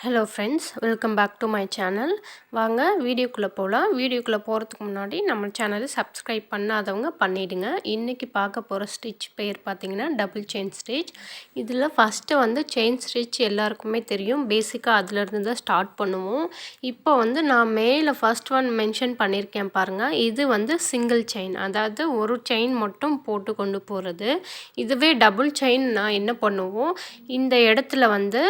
Hello friends, welcome back to my channel. வாங்க வீடியோக்குள்ளே போகலாம். வீடியோக்குள்ளே போகிறதுக்கு முன்னாடி நம்ம சேனலை சப்ஸ்கிரைப் பண்ணாதவங்க பண்ணிவிடுங்க. இன்றைக்கி பார்க்க போகிற ஸ்டிச் பேர் பார்த்திங்கன்னா டபுள் செயின் ஸ்டிச். இதில் ஃபஸ்ட்டு வந்து செயின் ஸ்டிச் எல்லாருக்குமே தெரியும். பேசிக்காக அதிலேருந்து தான் ஸ்டார்ட் பண்ணுவோம். இப்போ வந்து நான் மேலே ஃபஸ்ட் ஒன் மென்ஷன் பண்ணியிருக்கேன் பாருங்கள். இது வந்து சிங்கிள் செயின், அதாவது ஒரு செயின் மட்டும் போட்டு கொண்டு போகிறது. இதுவே டபுள் செயின் நான் என்ன பண்ணுவோம், இந்த இடத்துல வந்து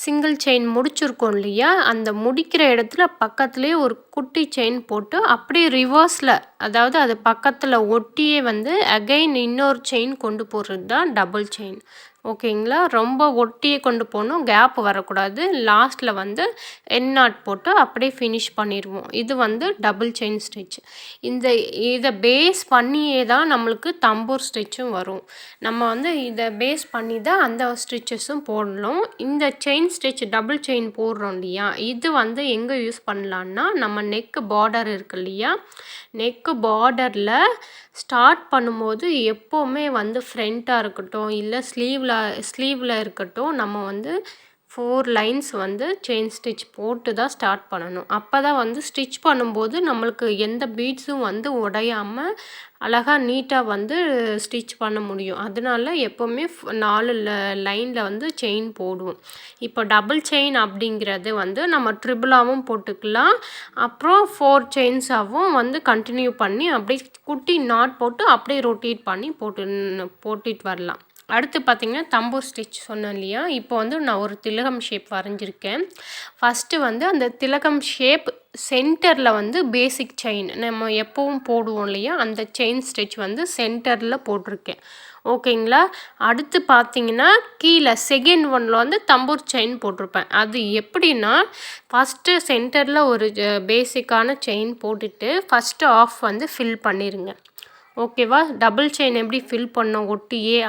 சிங்கிள் செயின் முடிச்சிருக்கோம் இல்லையா, அந்த முடிக்கிற இடத்துல பக்கத்துலேயே ஒரு குட்டி செயின் போட்டு அப்படியே ரிவர்ஸில், அதாவது அது பக்கத்தில் ஒட்டியே வந்து அகைன் இன்னொரு செயின் கொண்டு போகிறது தான் டபுள் செயின். ஓகேங்களா, ரொம்ப ஒட்டியே கொண்டு போகணும், கேப் வரக்கூடாது. லாஸ்ட்டில் வந்து என் நாட் போட்டு அப்படியே ஃபினிஷ் பண்ணிடுவோம். இது வந்து டபுள் செயின் ஸ்டிச். இதை பேஸ் பண்ணியே தான் நம்மளுக்கு தம்பூர் ஸ்டிச்சும் வரும். நம்ம வந்து இதை பேஸ் பண்ணி தான் அந்த ஸ்டிச்சஸும் போடணும். இந்த செயின் ஸ்டிச் டபுள் செயின் போடுறோம் இல்லையா, இது வந்து எங்கே யூஸ் பண்ணலான்னா, நம்ம நெக்கு பார்டர் இருக்கு இல்லையா, நெக்கு பார்டரில் ஸ்டார்ட் பண்ணும்போது எப்போவுமே வந்து ஃப்ரண்ட்டாக இருக்கட்டும் இல்லை ஸ்லீவில் இருக்கட்டும், நம்ம வந்து 4 லைன்ஸ் வந்து செயின் ஸ்டிச் போட்டு தான் ஸ்டார்ட் பண்ணணும். அப்போ தான் வந்து ஸ்டிச் பண்ணும்போது நம்மளுக்கு எந்த பீட்ஸும் வந்து உடையாமல் அழகாக நீட்டாக வந்து ஸ்டிச் பண்ண முடியும். அதனால எப்போவுமே 4 லைனில் வந்து செயின் போடுவோம். இப்போ டபுள் செயின் அப்படிங்கிறது வந்து நம்ம ட்ரிபிளாகவும் போட்டுக்கலாம், அப்புறம் 4 செயின்ஸாகவும் வந்து கண்டினியூ பண்ணி அப்படியே குட்டி நாட் போட்டு அப்படியே ரொட்டேட் பண்ணி போட்டுட்டு வரலாம். அடுத்து பார்த்திங்கன்னா தம்பூர் ஸ்டிச் சொன்னேன் இல்லையா, இப்போ வந்து நான் ஒரு திலகம் ஷேப் வரைஞ்சிருக்கேன். ஃபஸ்ட்டு வந்து அந்த திலகம் ஷேப் சென்டரில் வந்து பேசிக் செயின் நம்ம எப்பவும் போடுவோம் இல்லையா, அந்த செயின் ஸ்டிச் வந்து சென்டரில் போட்டிருக்கேன். ஓகேங்களா, அடுத்து பார்த்திங்கன்னா கீழே செகண்ட் ஒன்னில் வந்து தம்பூர் செயின் போட்டிருப்பேன். அது எப்படின்னா, ஃபஸ்ட்டு சென்டரில் ஒரு பேசிக்கான செயின் போட்டுட்டு ஃபஸ்ட்டு ஆஃப் வந்து ஃபில் பண்ணிடுங்க. ஓகேவா, டபுள் செயின் எப்படி ஃபில் பண்ணோம் ஒட்டியே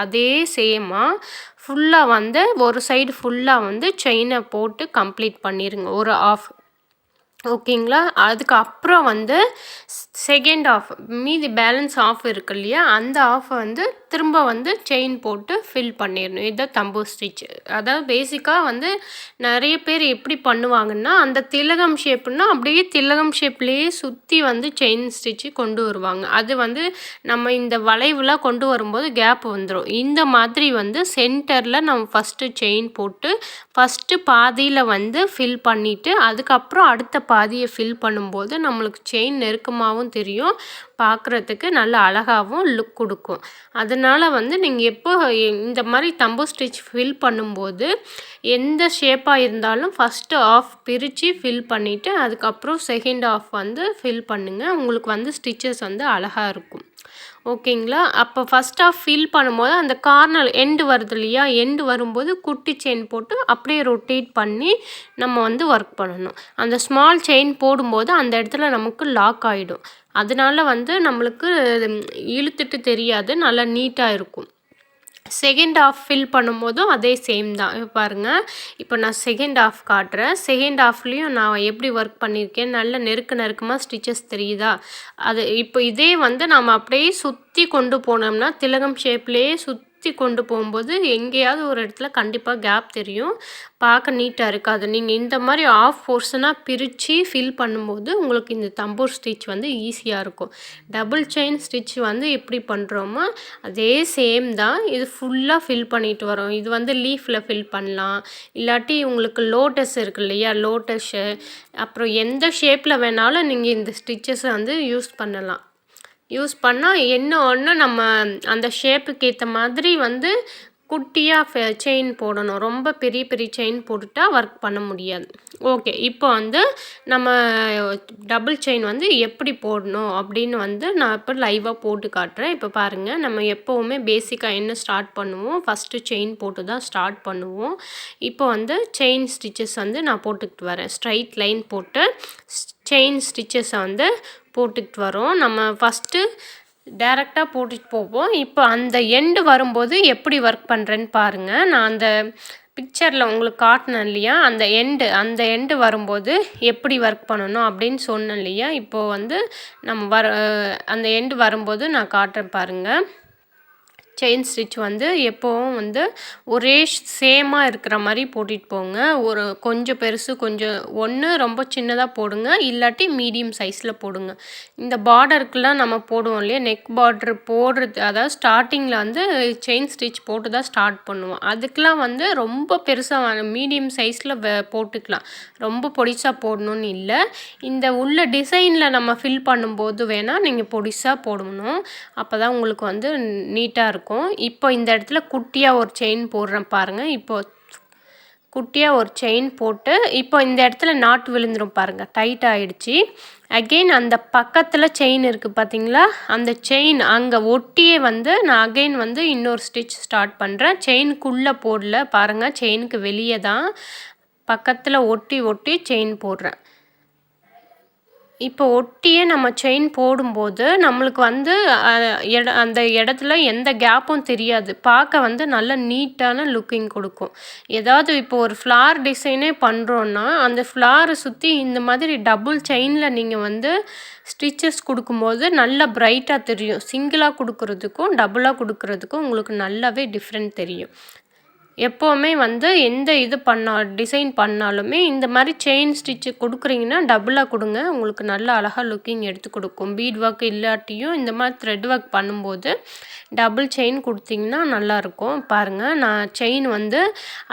அதே சேமாக ஃபுல்லாக வந்து ஒரு சைடு ஃபுல்லாக வந்து செயினை போட்டு கம்ப்ளீட் பண்ணிடுங்க, ஒரு ஆஃப். ஓகேங்களா, அதுக்கப்புறம் வந்து செகண்ட் ஆஃப், மீதி பேலன்ஸ் ஆஃப் இருக்கு இல்லையா, அந்த ஆஃபை வந்து திரும்ப வந்து செயின் போட்டு ஃபில் பண்ணிடணும். இதுதான் தம்பூர் ஸ்டிச். அதாவது பேசிக்காக வந்து நிறைய பேர் எப்படி பண்ணுவாங்கன்னா, அந்த திலகம் ஷேப்புன்னா அப்படியே திலகம் ஷேப்லேயே சுற்றி வந்து செயின் ஸ்டிச்சு கொண்டு வருவாங்க. அது வந்து நம்ம இந்த வளைவுலாம் கொண்டு வரும்போது கேப் வந்துடும். இந்த மாதிரி வந்து சென்டரில் நம்ம ஃபஸ்ட்டு செயின் போட்டு ஃபஸ்ட்டு பாதியில் வந்து ஃபில் பண்ணிவிட்டு அதுக்கப்புறம் அடுத்த பாதியை ஃபில் பண்ணும்போது நம்மளுக்கு செயின் நெருக்கமாகவும் தெரியும், பார்க்குறதுக்கு நல்ல அழகாகவும் லுக் கொடுக்கும். அதனால் வந்து நீங்கள் எப்போ இந்த மாதிரி தம்பூர் ஸ்டிச் ஃபில் பண்ணும்போது எந்த ஷேப்பாக இருந்தாலும் ஃபஸ்ட்டு ஆஃப் பிரித்து ஃபில் பண்ணிவிட்டு அதுக்கப்புறம் செகண்ட் ஆஃப் வந்து ஃபில் பண்ணுங்கள். உங்களுக்கு வந்து ஸ்டிச்சஸ் வந்து அழகாக இருக்கும். ஓகேங்களா, அப்போ ஃபஸ்ட் ஆஃப் ஃபில் பண்ணும்போது அந்த கார்னர் எண்டு வருது இல்லையா, எண்டு வரும்போது குட்டி செயின் போட்டு அப்படியே ரொட்டேட் பண்ணி நம்ம வந்து ஒர்க் பண்ணணும். அந்த ஸ்மால் செயின் போடும்போது அந்த இடத்துல நமக்கு லாக் ஆகிடும். அதனால வந்து நம்மளுக்கு இழுத்துட்டு தெரியாது, நல்லா நீட்டாக இருக்கும். செகண்ட் ஆஃப் ஃபில் பண்ணும்போதும் அதே சேம் தான். பாருங்கள், இப்போ நான் செகண்ட் ஆஃப் காட்டுறேன். செகண்ட் ஆஃப்லேயும் நான் எப்படி ஒர்க் பண்ணியிருக்கேன், நல்ல நெருக்கமாக ஸ்டிச்சஸ் தெரியுதா. அது இப்போ இதே வந்து நம்ம அப்படியே சுற்றி கொண்டு போனோம்னா திலகம் ஷேப்லேயே சுற்றி கொண்டு போகும்போது எங்கேயாவது ஒரு இடத்துல கண்டிப்பாக கேப் தெரியும், பார்க்க நீட்டாக இருக்காது. நீங்கள் இந்த மாதிரி ஆஃப் போர்ஷனாக பிரித்து ஃபில் பண்ணும்போது உங்களுக்கு இந்த தம்பூர் ஸ்டிச் வந்து ஈஸியாக இருக்கும். டபுள் செயின் ஸ்டிச் வந்து எப்படி பண்ணுறோமோ அதே சேம் தான். இது ஃபுல்லாக ஃபில் பண்ணிட்டு வரோம். இது வந்து லீஃபில் ஃபில் பண்ணலாம், இல்லாட்டி உங்களுக்கு லோட்டஸ் இருக்கு இல்லையா, லோட்டஸு, அப்புறம் எந்த ஷேப்பில் வேணாலும் நீங்கள் இந்த ஸ்டிச்சஸை வந்து யூஸ் பண்ணலாம். யூஸ் பண்ணால் என்ன ஒன்று, நம்ம அந்த ஷேப்புக்கு ஏற்ற மாதிரி வந்து குட்டியாக செயின் போடணும். ரொம்ப பெரிய பெரிய செயின் போட்டுட்டால் ஒர்க் பண்ண முடியாது. ஓகே, இப்போ வந்து நம்ம டபுள் செயின் வந்து எப்படி போடணும் அப்படின்னு வந்து நான் இப்போ லைவாக போட்டு காட்டுறேன். இப்போ பாருங்கள், நம்ம எப்போவுமே பேசிக்காக என்ன ஸ்டார்ட் பண்ணுவோம், ஃபஸ்ட்டு செயின் போட்டு தான் ஸ்டார்ட் பண்ணுவோம். இப்போ வந்து செயின் ஸ்டிச்சஸ் வந்து நான் போட்டுக்கிட்டு வரேன். ஸ்ட்ரைட் லைன் போட்டு செயின் ஸ்டிச்சஸை வந்து போட்டுக்கிட்டு வரோம். நம்ம ஃபஸ்ட்டு டைரெக்டாக போட்டுட்டு போவோம். இப்போ அந்த எண்டு வரும்போது எப்படி ஒர்க் பண்ணுறேன்னு பாருங்கள். நான் அந்த பிக்சரில் உங்களுக்கு காட்டினேன் இல்லையா, அந்த எண்டு வரும்போது எப்படி ஒர்க் பண்ணணும் அப்படின்னு சொன்னேன் இல்லையா, இப்போது வந்து நம்ம அந்த எண்டு வரும்போது நான் காட்டுறேன் பாருங்கள். செயின் ஸ்டிச் வந்து எப்போவும் வந்து ஒரே சேமாக இருக்கிற மாதிரி போட்டுட்டு போங்க. ஒரு கொஞ்சம் பெருசு கொஞ்சம் ஒன்று ரொம்ப சின்னதாக போடுங்க, இல்லாட்டி மீடியம் சைஸில் போடுங்க. இந்த பார்டருக்குலாம் நம்ம போடுவோம் இல்லையா, நெக் பார்டர் போடுறது, அதாவது ஸ்டார்டிங்கில் வந்து செயின் ஸ்டிச் போட்டு தான் ஸ்டார்ட் பண்ணுவோம். அதுக்கெலாம் வந்து ரொம்ப பெருசாக மீடியம் சைஸில் போட்டுக்கலாம். ரொம்ப பொடிசாக போடணும்னு இல்லை. இந்த உள்ள டிசைனில் நம்ம ஃபில் பண்ணும்போது வேணால் நீங்கள் பொடிசாக போடணும். அப்போ தான் உங்களுக்கு வந்து நீட்டாக இருக்கும். இப்போ இந்த இடத்துல குட்டியாக ஒரு செயின் போடுறேன் பாருங்கள். இப்போ குட்டியாக ஒரு செயின் போட்டு இப்போ இந்த இடத்துல நாட் விழுந்துடும் பாருங்கள், டைட் ஆகிடுச்சி. அகெயின் அந்த பக்கத்தில் செயின் இருக்குது பார்த்தீங்களா, அந்த செயின் அங்கே ஒட்டியே வந்து நான் அகெயின் வந்து இன்னொரு ஸ்டிச் ஸ்டார்ட் பண்ணுறேன். செயினுக்குள்ளே போடல பாருங்கள், செயினுக்கு வெளியே தான் பக்கத்தில் ஒட்டி ஒட்டி செயின் போடுறேன். இப்போ ஒட்டியே நம்ம செயின் போடும்போது நம்மளுக்கு வந்து அந்த இடத்துல எந்த கேப்பும் தெரியாது. பார்க்க வந்து நல்ல நீட்டான லுக்கிங் கொடுக்கும். ஏதாவது இப்போ ஒரு ஃப்ளார் டிசைனே பண்ணுறோன்னா அந்த ஃப்ளாரை சுற்றி இந்த மாதிரி டபுள் செயினில் நீங்கள் வந்து ஸ்டிச்சஸ் கொடுக்கும்போது நல்லா பிரைட்டாக தெரியும். சிங்கிளாக கொடுக்குறதுக்கும் டபுளாக கொடுக்குறதுக்கும் உங்களுக்கு நல்லாவே டிஃப்ரெண்ட் தெரியும். எப்போவுமே வந்து எந்த இது டிசைன் பண்ணாலுமே இந்த மாதிரி செயின் ஸ்டிச்சு கொடுக்குறீங்கன்னா டபுளாக கொடுங்க. உங்களுக்கு நல்ல அழகாக லுக்கிங் எடுத்து கொடுக்கும். பீட் ஒர்க் இல்லாட்டியும் இந்த மாதிரி த்ரெட் ஒர்க் பண்ணும்போது டபுள் செயின் கொடுத்தீங்கன்னா நல்லாயிருக்கும். பாருங்கள், நான் செயின் வந்து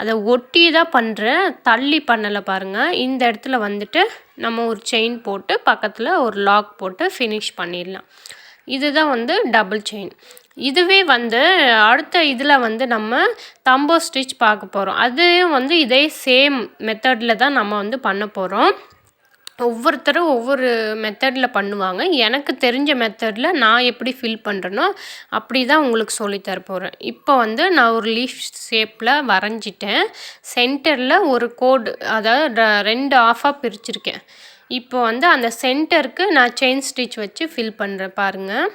அதை ஒட்டி தான் பண்ணுறேன், தள்ளி பண்ணலை பாருங்கள். இந்த இடத்துல வந்துட்டு நம்ம ஒரு செயின் போட்டு பக்கத்தில் ஒரு லாக் போட்டு ஃபினிஷ் பண்ணிடலாம். இதுதான் வந்து டபுள் செயின். இதுவே வந்து அடுத்த இதில் வந்து நம்ம தம்போர் ஸ்டிச் பார்க்க போகிறோம். அதையும் வந்து இதே சேம் மெத்தடில் தான் நம்ம வந்து பண்ண போகிறோம். ஒவ்வொருத்தரும் ஒவ்வொரு மெத்தடில் பண்ணுவாங்க. எனக்கு தெரிஞ்ச மெத்தடில் நான் எப்படி ஃபில் பண்ணுறேனோ அப்படி தான் உங்களுக்கு சொல்லித்தர போகிறேன். இப்போ வந்து நான் ஒரு லீஃப் ஷேப்பில் வரைஞ்சிட்டேன். சென்டரில் ஒரு கோடு, அதாவது 2 ஆஃபாக பிரிச்சுருக்கேன். இப்போ வந்து அந்த சென்டருக்கு நான் செயின் ஸ்டிச் வச்சு ஃபில் பண்ணுறேன் பாருங்கள்.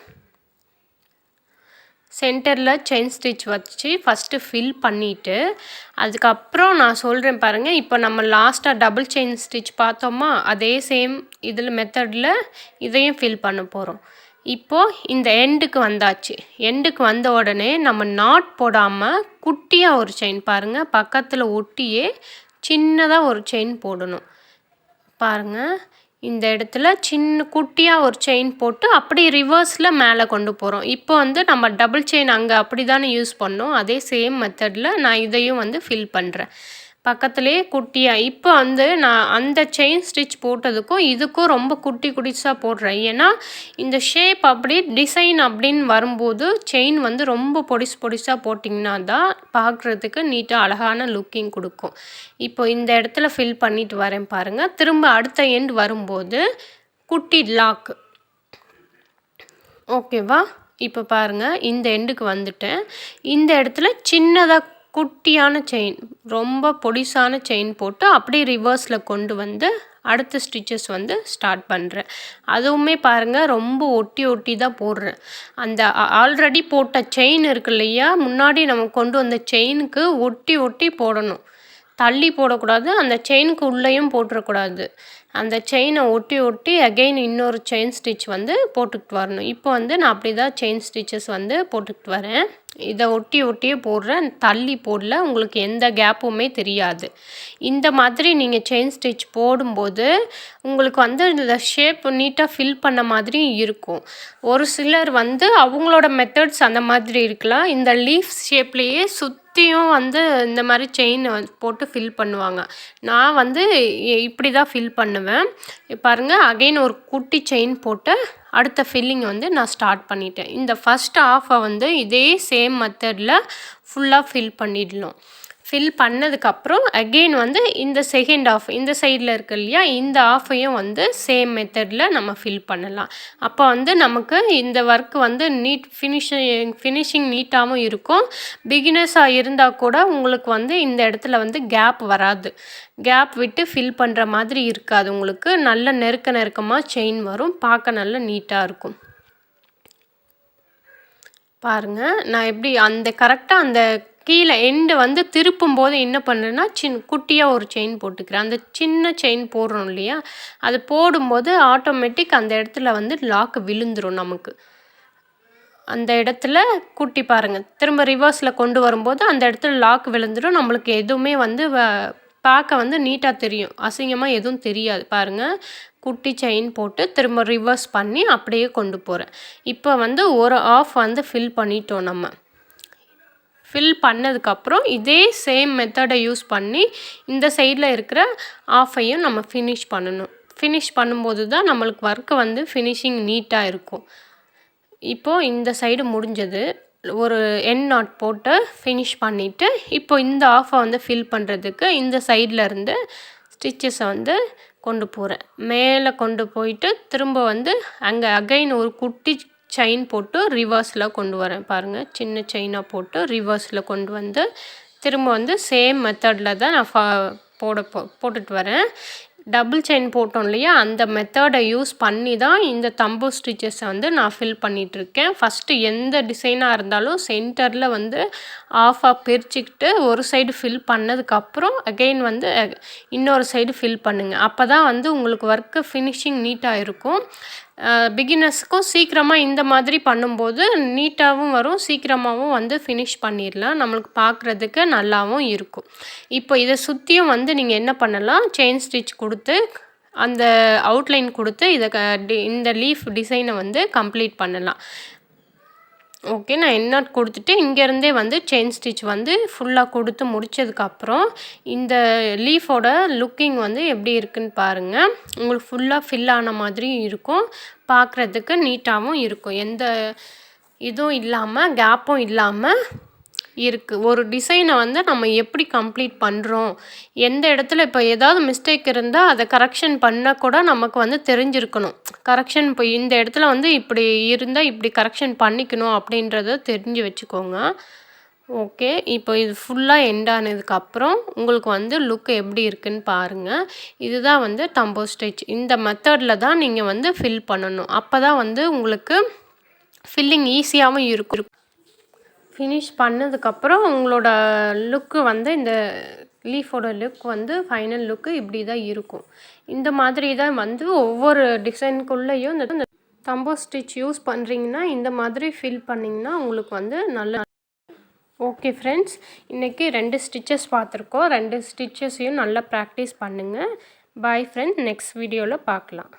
சென்டரில் செயின் ஸ்டிச் வச்சு ஃபஸ்ட்டு ஃபில் பண்ணிவிட்டு அதுக்கப்புறம் நான் சொல்கிறேன் பாருங்கள். இப்போ நம்ம லாஸ்ட்டாக டபுள் செயின் ஸ்டிச் பார்த்தோமா, அதே சேம் இதில் மெத்தடில் இதையும் ஃபில் பண்ண போகிறோம். இப்போது இந்த எண்டுக்கு வந்தாச்சு. எண்டுக்கு வந்த உடனே நம்ம நாட் போடாமல் குட்டியாக ஒரு செயின் பாருங்கள், பக்கத்தில் ஒட்டியே சின்னதாக ஒரு செயின் போடணும் பாருங்கள். இந்த இடத்துல சின்ன குட்டியாக ஒரு செயின் போட்டு அப்படி ரிவர்ஸில் மேலே கொண்டு போகிறோம். இப்போ வந்து நம்ம டபுள் செயின் அங்கே அப்படி தானே யூஸ் பண்ணோம், அதே சேம் மெத்தடில் நான் இதையும் வந்து ஃபில் பண்ணுறேன் பக்கத்துலேயே குட்டியாக. இப்போ வந்து நான் அந்த செயின் ஸ்டிச் போட்டதுக்கும் இதுக்கும் ரொம்ப குட்டி குட்டிஸாக போடுறேன். ஏன்னா இந்த ஷேப் அப்படி டிசைன் அப்படின்னு வரும்போது செயின் வந்து ரொம்ப பொடிசாக போட்டிங்கன்னா தான் பார்க்குறதுக்கு நீட்டாக அழகான லுக்கிங் கொடுக்கும். இப்போ இந்த இடத்துல ஃபில் பண்ணிட்டு வரேன் பாருங்கள். திரும்ப அடுத்த எண்ட் வரும்போது குட்டி லாக், ஓகேவா? இப்போ பாருங்கள், இந்த எண்டுக்கு வந்துட்டேன். இந்த இடத்துல சின்னதாக குட்டியான செயின், ரொம்ப பொடிசான செயின் போட்டு அப்படியே ரிவர்ஸில் கொண்டு வந்து அடுத்த ஸ்டிச்சஸ் வந்து ஸ்டார்ட் பண்ணுறேன். அதுவுமே பாருங்கள், ரொம்ப ஒட்டி ஒட்டி தான் போடுறேன். அந்த ஆல்ரெடி போட்ட செயின் இருக்கு இல்லையா, முன்னாடி நம்ம கொண்டு வந்த செயினுக்கு ஒட்டி ஒட்டி போடணும். தள்ளி போடக்கூடாது, அந்த செயினுக்கு உள்ளேயும் போட்டுறக்கூடாது. அந்த செயினை ஒட்டி ஒட்டி அகெயின் இன்னொரு செயின் ஸ்டிச் வந்து போட்டுக்கிட்டு வரணும். இப்போ வந்து நான் அப்படி தான் செயின் ஸ்டிச்சஸ் வந்து போட்டுக்கிட்டு வரேன். இதை ஒட்டி ஒட்டியே போடுறேன், தள்ளி போடல, உங்களுக்கு எந்த கேப்புமே தெரியாது. இந்த மாதிரி நீங்கள் செயின் ஸ்டிச் போடும்போது உங்களுக்கு வந்து இந்த ஷேப் நீட்டாக ஃபில் பண்ண மாதிரி இருக்கும். ஒரு சிலர் வந்து அவங்களோட மெத்தட்ஸ் அந்த மாதிரி இருக்கலாம். இந்த லீஃப் ஷேப்லேயே சுற்றியும் வந்து இந்த மாதிரி செயின் போட்டு ஃபில் பண்ணுவாங்க. நான் வந்து இப்படி தான் ஃபில் பண்ணுவேன். பாருங்கள், அகெயின் ஒரு குட்டி செயின் போட்டு அடுத்த ஃபில்லிங் வந்து நான் ஸ்டார்ட் பண்ணிட்டேன். இந்த ஃபஸ்ட் ஆஃபை வந்து இதே சேம் மெத்தடில் ஃபுல்லாக ஃபில் பண்ணிடணும். ஃபில் பண்ணதுக்கப்புறம் அகெயின் வந்து இந்த செகண்ட் ஆஃப் இந்த சைடில் இருக்கு இல்லையா, இந்த ஆஃபையும் வந்து சேம் மெத்தடில் நம்ம ஃபில் பண்ணலாம். அப்போ வந்து நமக்கு இந்த ஒர்க் வந்து ஃபினிஷிங் நீட்டாகவும் இருக்கும். பிகினர்ஸாக இருந்தால் கூட உங்களுக்கு வந்து இந்த இடத்துல வந்து கேப் வராது. கேப் விட்டு ஃபில் பண்ணுற மாதிரி இருக்காது. உங்களுக்கு நல்ல நெருக்கமாக செயின் வரும், பார்க்க நல்ல நீட்டாக இருக்கும். பாருங்கள், நான் எப்படி அந்த கரெக்டாக அந்த கீழே எண்டு வந்து திருப்பும் போது என்ன பண்ணுறேன்னா குட்டியாக ஒரு செயின் போட்டுக்கிறேன். அந்த சின்ன செயின் போடுறோம் இல்லையா, அது போடும்போது ஆட்டோமேட்டிக் அந்த இடத்துல வந்து லாக் விழுந்துடும் நமக்கு. அந்த இடத்துல குட்டி பாருங்கள். திரும்ப ரிவர்ஸில் கொண்டு வரும்போது அந்த இடத்துல லாக் விழுந்துடும். நம்மளுக்கு எதுவுமே வந்து பார்க்க வந்து நீட்டாக தெரியும். அசிங்கமாக எதுவும் தெரியாது பாருங்கள். குட்டி செயின் போட்டு திரும்ப ரிவர்ஸ் பண்ணி அப்படியே கொண்டு போகிறேன். இப்போ வந்து ஒரு ஆஃப் வந்து ஃபில் பண்ணிட்டோம் நம்ம. ஃபில் பண்ணதுக்கப்புறம் இதே சேம் மெத்தடை யூஸ் பண்ணி இந்த சைடில் இருக்கிற ஆஃபையும் நம்ம ஃபினிஷ் பண்ணணும். ஃபினிஷ் பண்ணும்போது தான் நம்மளுக்கு ஒர்க்கு வந்து ஃபினிஷிங் நீட்டாக இருக்கும். இப்போது இந்த சைடு முடிஞ்சது. ஒரு எண்ட் நாட் போட்டு ஃபினிஷ் பண்ணிவிட்டு இப்போ இந்த ஆஃபை வந்து ஃபில் பண்ணுறதுக்கு இந்த சைடில் இருந்து ஸ்டிச்சஸை வந்து கொண்டு போகிறேன். மேலே கொண்டு போயிட்டு திரும்ப வந்து அங்கே அகைன் ஒரு குட்டி செயின் போட்டு ரிவர்ஸில் கொண்டு வரேன் பாருங்கள். சின்ன செயினாக போட்டு ரிவர்ஸில் கொண்டு வந்து திரும்ப வந்து சேம் மெத்தடில் தான் நான் போட்டுட்டு வரேன். டபுள் செயின் போட்டோம் இல்லையா, அந்த மெத்தடை யூஸ் பண்ணி தான் இந்த தம்பூர் ஸ்டிச்சஸை வந்து நான் ஃபில் பண்ணிகிட்ருக்கேன். ஃபஸ்ட்டு எந்த டிசைனாக இருந்தாலும் சென்டரில் வந்து ஆஃபாக பிரிச்சுக்கிட்டு ஒரு சைடு ஃபில் பண்ணதுக்கப்புறம் அகெயின் வந்து இன்னொரு சைடு ஃபில் பண்ணுங்கள். அப்போ தான் வந்து உங்களுக்கு ஒர்க்கு ஃபினிஷிங் நீட்டாக இருக்கும். பிகினர்ஸுக்கும் சீக்கிரமாக இந்த மாதிரி பண்ணும்போது நீட்டாகவும் வரும், சீக்கிரமாகவும் வந்து ஃபினிஷ் பண்ணிடலாம். நம்மளுக்கு பார்க்குறதுக்கு நல்லாவும் இருக்கும். இப்போ இதை சுற்றியும் வந்து நீங்கள் என்ன பண்ணலாம், செயின் ஸ்டிச் கொடுத்து அந்த அவுட்லைன் கொடுத்து இந்த லீஃப் டிசைனை வந்து கம்ப்ளீட் பண்ணலாம். ஓகே, நான் எண்ட் நாட் கொடுத்துட்டு இங்கேருந்தே வந்து செயின் ஸ்டிச் வந்து ஃபுல்லாக கொடுத்து முடித்ததுக்கப்புறம் இந்த லீஃபோட லுக்கிங் வந்து எப்படி இருக்குன்னு பாருங்கள். உங்களுக்கு ஃபுல்லாக ஃபில் ஆன மாதிரி இருக்கும், பார்க்குறதுக்கு நீட்டாகவும் இருக்கும். எந்த இதுவும் இல்லாமல் கேப்பும் இல்லாமல் இருக்குது. ஒரு டிசைனை வந்து நம்ம எப்படி கம்ப்ளீட் பண்ணுறோம், எந்த இடத்துல இப்போ ஏதாவது மிஸ்டேக் இருந்தால் அதை கரெக்ஷன் பண்ணால் கூட நமக்கு வந்து தெரிஞ்சிருக்கணும். கரெக்ஷன் இப்போ இந்த இடத்துல வந்து இப்படி இருந்தால் இப்படி கரெக்ஷன் பண்ணிக்கணும் அப்படின்றத தெரிஞ்சு வச்சுக்கோங்க. ஓகே, இப்போ இது ஃபுல்லாக எண்ட் ஆனதுக்கப்புறம் உங்களுக்கு வந்து லுக் எப்படி இருக்குன்னு பாருங்கள். இதுதான் வந்து தம்பூர் ஸ்டிச். இந்த மெத்தடில் தான் நீங்கள் வந்து ஃபில் பண்ணணும். அப்போ தான் வந்து உங்களுக்கு ஃபில்லிங் ஈஸியாகவும் இருக்கும். ஃபினிஷ் பண்ணதுக்கப்புறம் உங்களோட லுக்கு வந்து இந்த லீஃபோட லுக் வந்து ஃபைனல் லுக்கு இப்படி தான் இருக்கும். இந்த மாதிரி தான் வந்து ஒவ்வொரு டிசைனுக்குள்ளேயும் இந்த தம்பூர் ஸ்டிச் யூஸ் பண்ணுறீங்கன்னா இந்த மாதிரி ஃபில் பண்ணிங்கன்னா உங்களுக்கு வந்து நல்லா. ஓகே ஃப்ரெண்ட்ஸ், இன்றைக்கி 2 ஸ்டிச்சஸ் பார்த்துருக்கோம். 2 ஸ்டிச்சஸையும் நல்லா ப்ராக்டிஸ் பண்ணுங்கள். பாய் ஃப்ரெண்ட், நெக்ஸ்ட் வீடியோவில் பார்க்கலாம்.